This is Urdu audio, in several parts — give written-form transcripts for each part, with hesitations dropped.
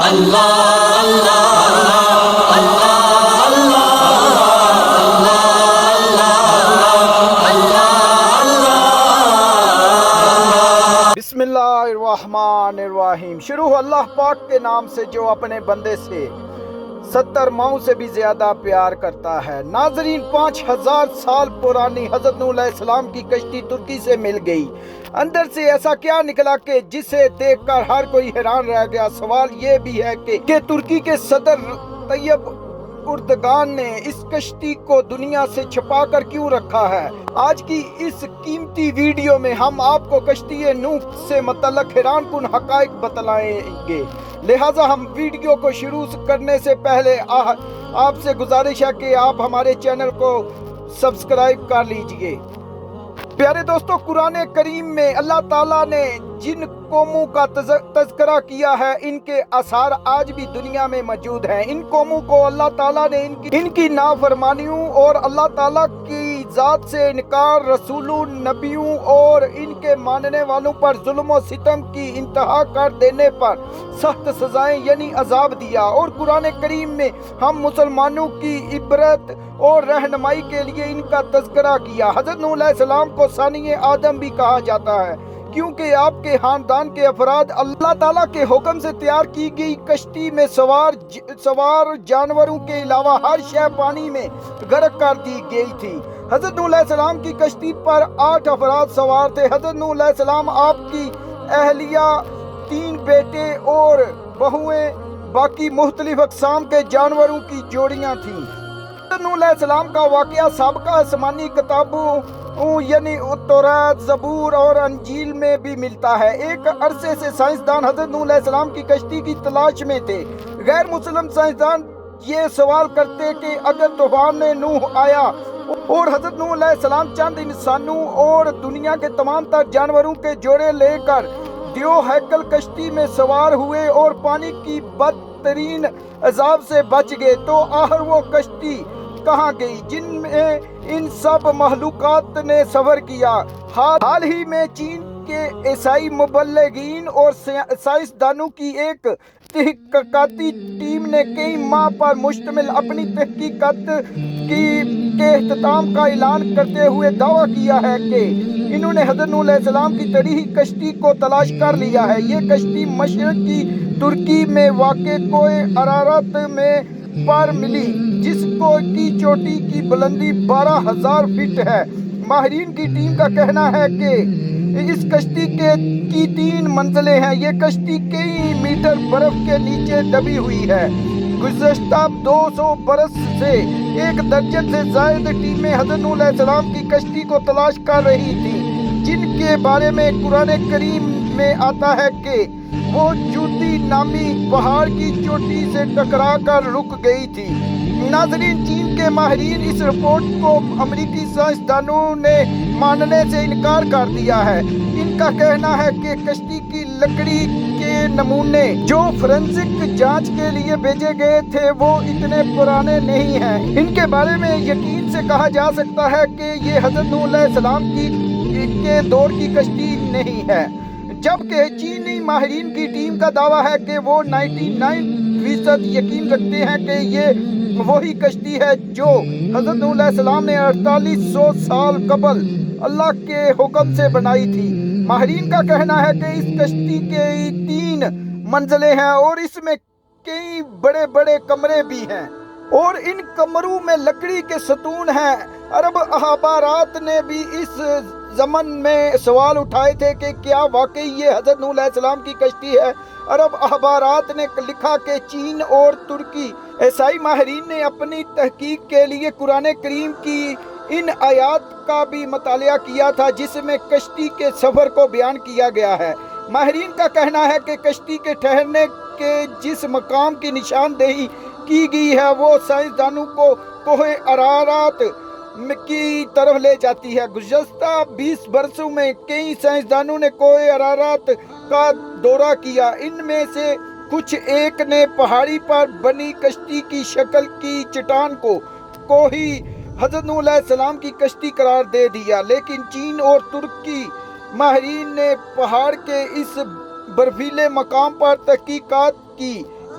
بسم اللہ الرحمن الرحیم۔ شروع ہو اللہ پاک کے نام سے جو اپنے بندے سے 70 ماؤں سے بھی زیادہ پیار کرتا ہے۔ ناظرین، 5000 سال پرانی حضرت نوح علیہ السلام کی کشتی ترکی سے مل گئی۔ اندر سے ایسا کیا نکلا کہ جسے دیکھ کر ہر کوئی حیران رہ گیا۔ سوال یہ بھی ہے کہ ترکی کے صدر طیب اردگان نے اس کشتی کو دنیا سے چھپا کر کیوں رکھا ہے؟ آج کی اس قیمتی ویڈیو میں ہم آپ کو کشتی نوح سے متعلق حیران کن حقائق بتلائیں گے۔ لہٰذا ہم ویڈیو کو شروع کرنے سے پہلے آپ سے گزارش ہے کہ آپ ہمارے چینل کو سبسکرائب کر لیجئے۔ پیارے دوستو، قرآن کریم میں اللہ تعالیٰ نے جن قوموں کا تذکرہ کیا ہے، ان کے آثار آج بھی دنیا میں موجود ہیں۔ ان قوموں کو اللہ تعالیٰ نے ان کی نافرمانیوں اور اللہ تعالیٰ کی ذات سے انکار، رسولوں، نبیوں اور ان کے ماننے والوں پر ظلم و ستم کی انتہا کر دینے پر سخت سزائیں یعنی عذاب دیا۔ اور قرآن کریم میں ہم مسلمانوں کی عبرت اور رہنمائی کے لیے ان کا تذکرہ کیا۔ حضرت نوح علیہ السلام کو ثانی آدم بھی کہا جاتا ہے، کیونکہ آپ کے خاندان کے افراد اللہ تعالیٰ کے حکم سے تیار کی گئی کشتی میں سوار جانوروں کے علاوہ ہر شے پانی میں غرق کر دی گئی تھی۔ حضرت نوح علیہ السلام کی کشتی پر 8 افراد سوار تھے۔ حضرت نوح علیہ السلام، آپ کی اہلیہ، 3 بیٹے اور بہویں، باقی مختلف اقسام کے جانوروں کی جوڑیاں تھیں۔ حضرت نوح علیہ السلام کا واقعہ سابقہ آسمانی کتابوں یعنی توراۃ، زبور اور انجیل میں بھی ملتا ہے۔ ایک عرصے سے سائنسدان حضرت نوح علیہ السلام کی کشتی کی تلاش میں تھے۔ غیر مسلم سائنسدان یہ سوال کرتے کہ اگر طوفان میں نوح آیا اور حضرت نوح علیہ السلام چند انسانوں اور دنیا کے تمام تر جانوروں کے جوڑے لے کر دیو ہیکل کشتی میں سوار ہوئے اور پانی کی بدترین عذاب سے بچ گئے، تو آخر وہ کشتی کہاں گئی جن میں ان سب مخلوقات نے سفر کیا؟ حال ہی میں چین کے عیسائی مبلغین اور سائنسدانوں کی ایک تحقیقاتی ٹیم نے کئی ماہ پر مشتمل اپنی تحقیقات کے اختتام کا اعلان کرتے ہوئے دعویٰ کیا ہے کہ انہوں نے حضرت نوح علیہ السلام کی تاریخی کشتی کو تلاش کر لیا ہے۔ یہ کشتی مشرق کی ترکی میں واقع کوہ ارارات میں پر ملی، جس کی چوٹی کی بلندی 12,000 فٹ ہے۔ ماہرین کی ٹیم کا کہنا ہے کہ اس کشتی کی 3 منزلیں ہیں۔ یہ کشتی کئی میٹر برف کے نیچے دبی ہوئی ہے۔ گزشتہ 200 برس سے 1 درجن سے زائد ٹیمیں حضرت نوح علیہ السلام کی کشتی کو تلاش کر رہی تھیں، جن کے بارے میں قرآن کریم میں آتا ہے کہ وہ جوتی نامی پہاڑ کی چوٹی سے ٹکرا کر رک گئی تھی۔ ناظرین، چین کے ماہرین اس رپورٹ کو امریکی سائنسدانوں نے ماننے سے انکار کر دیا ہے۔ ان کا کہنا ہے کہ کشتی کی لکڑی کے نمونے جو فورینسک جانچ کے لیے بھیجے گئے تھے وہ اتنے پرانے نہیں ہیں۔ ان کے بارے میں یقین سے کہا جا سکتا ہے کہ یہ حضرت نوح علیہ السلام کے دور کی کشتی نہیں ہے، جبکہ چینی ماہرین کی ٹیم کا دعویٰ ہے کہ وہ 99% یقین رکھتے ہیں کہ یہ وہی کشتی ہے جو حضرت نوح علیہ السلام نے 4800 سال قبل اللہ کے حکم سے بنائی تھی۔ ماہرین کا کہنا ہے کہ اس کشتی کے 3 منزلیں ہیں اور اس میں کئی بڑے بڑے کمرے بھی ہیں، اور ان کمروں میں لکڑی کے ستون ہیں۔ عرب اخبارات نے بھی اس ضمن میں سوال اٹھائے تھے کہ کیا واقعی یہ حضرت نوح علیہ السلام کی کشتی ہے۔ عرب اخبارات نے لکھا کہ چین اور ترکی عیسائی ماہرین نے اپنی تحقیق کے لیے قرآن کریم کی ان آیات کا بھی مطالعہ کیا تھا جس میں کشتی کے سفر کو بیان کیا گیا ہے۔ ماہرین کا کہنا ہے کہ کشتی کے ٹھہرنے کے جس مقام کی نشاندہی کی گئی ہے وہ سائنسدانوں کو کوہ ارارات کی طرف لے جاتی ہے۔ گزشتہ 20 برسوں میں کئی سائنسدانوں نے کوہ ارارات کا دورہ کیا۔ ان میں سے کچھ ایک نے پہاڑی پر بنی کشتی کی شکل کی چٹان کو ہی حضرت نوح علیہ السلام کی کشتی قرار دے دیا، لیکن چین اور ترکی ماہرین نے پہاڑ کے اس برفیلے مقام پر تحقیقات کی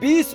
20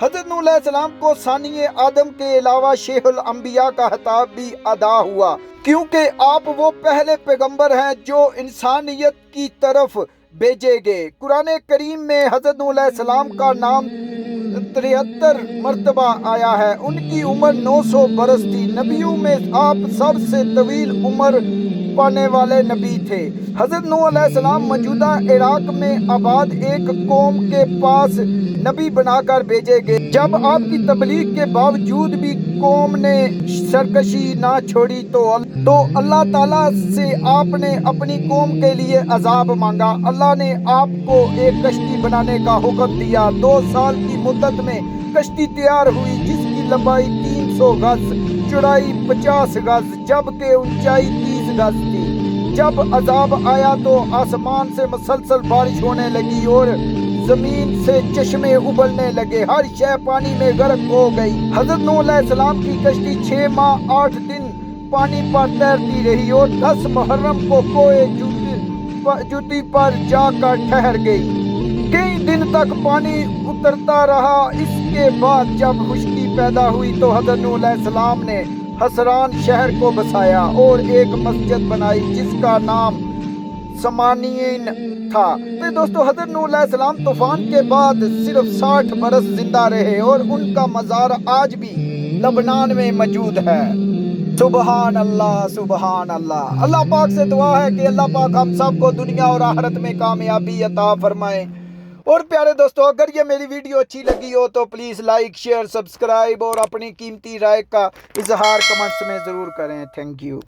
حضرت نوح علیہ السلام کو ثانی آدم کے علاوہ شیخ الانبیاء کا خطاب بھی ادا ہوا، کیونکہ آپ وہ پہلے پیغمبر ہیں جو انسانیت کی طرف بھیجے گئے۔ قرآن کریم میں حضرت نوح علیہ السلام کا نام 73 مرتبہ آیا ہے۔ ان کی عمر 900 برس تھی۔ نبیوں میں آپ سب سے طویل عمر پانے والے نبی تھے۔ حضرت نوح علیہ السلام موجودہ عراق میں آباد ایک قوم کے پاس نبی بنا کر بھیجے گئے۔ جب آپ کی تبلیغ کے باوجود بھی قوم نے سرکشی نہ چھوڑی تو اللہ تعالیٰ سے آپ نے اپنی قوم کے لیے عذاب مانگا۔ اللہ نے آپ کو ایک کشتی بنانے کا حکم دیا۔ 2 سال کی مدت میں کشتی تیار ہوئی، جس کی لمبائی 300 گز، چوڑائی 50 گز، جبکہ اونچائی 30 گز تھی۔ جب عذاب آیا تو آسمان سے مسلسل بارش ہونے لگی اور زمین سے چشمے ابلنے لگے، ہر شے پانی میں غرق ہو گئی۔ حضرت نوح علیہ السلام کی کشتی 6 ماہ 8 دن پانی پر تیرتی رہی اور 10 محرم کو کوہ جوتی پر جا کر ٹھہر گئی۔ کئی دن تک پانی اترتا رہا۔ اس کے بعد جب خشکی پیدا ہوئی تو حضرت نوح علیہ السلام نے حصران شہر کو بسایا اور ایک مسجد بنائی جس کا نام سمانین تھا۔ تو دوستو، حضرت نوح علیہ السلام طوفان کے بعد صرف 60 برس زندہ رہے اور ان کا مزار آج بھی لبنان میں موجود ہے۔ سبحان اللہ، سبحان اللہ۔ اللہ پاک سے دعا ہے کہ اللہ پاک ہم سب کو دنیا اور آخرت میں کامیابی عطا فرمائے۔ اور پیارے دوستو، اگر یہ میری ویڈیو اچھی لگی ہو تو پلیز لائک، شیئر، سبسکرائب اور اپنی قیمتی رائے کا اظہار کمنٹس میں ضرور کریں۔ Thank you.